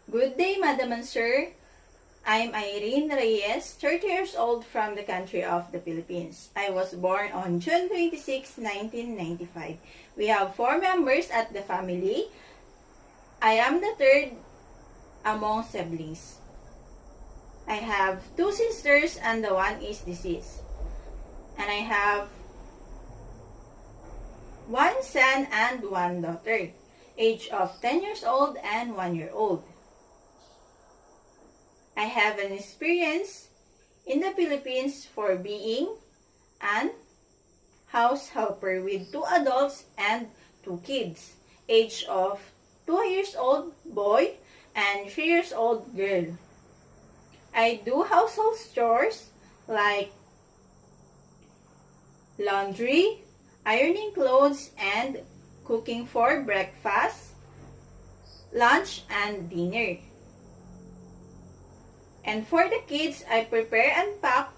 Good day, Madam and Sir. I'm Irene Reyes, 30 years old from the country of the Philippines. I was born on June 26, 1995. We have 4 members at the family. I am the third among siblings. I have 2 sisters and the one is deceased. And I have 1 son and 1 daughter, age of 10 years old and 1 year old. I have an experience in the Philippines for being an house helper with 2 adults and 2 kids, age of 2 years old boy and 3 years old girl. I do household chores like laundry, ironing clothes, and cooking for breakfast, lunch, and dinner. And for the kids, I prepare and pack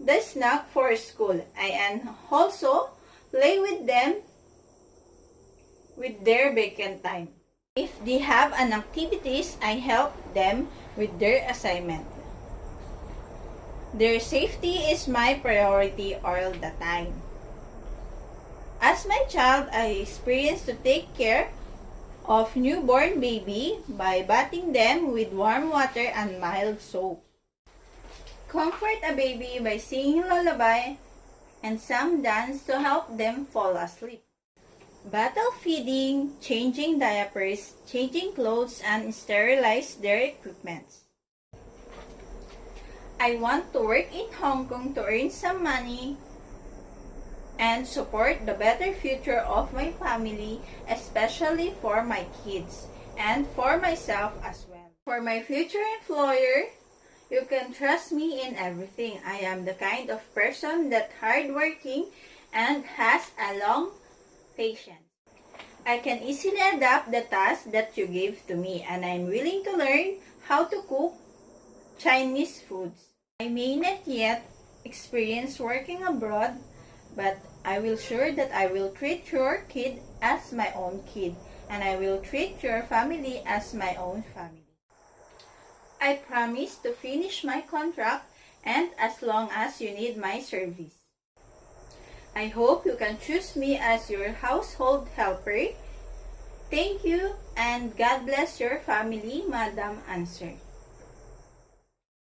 the snack for school. I also play with them with their vacant time. If they have an activities, I help them with their assignment. Their safety is my priority all the time. As my child, I experience to take care of newborn baby by bathing them with warm water and mild soap. Comfort a baby by singing lullaby and some dance to help them fall asleep. Bottle feeding, changing diapers, changing clothes, and sterilize their equipment. I want to work in Hong Kong to earn some money and support the better future of my family, especially for my kids and for myself as well. For my future employer, you can trust me in everything. I am the kind of person that hardworking and has a long patience. I can easily adapt the tasks that you give to me, and I'm willing to learn how to cook Chinese foods. I may not yet experience working abroad, but I will sure that I will treat your kid as my own kid, and I will treat your family as my own family. I promise to finish my contract and as long as you need my service. I hope you can choose me as your household helper. Thank you and God bless your family, Madam and Sir.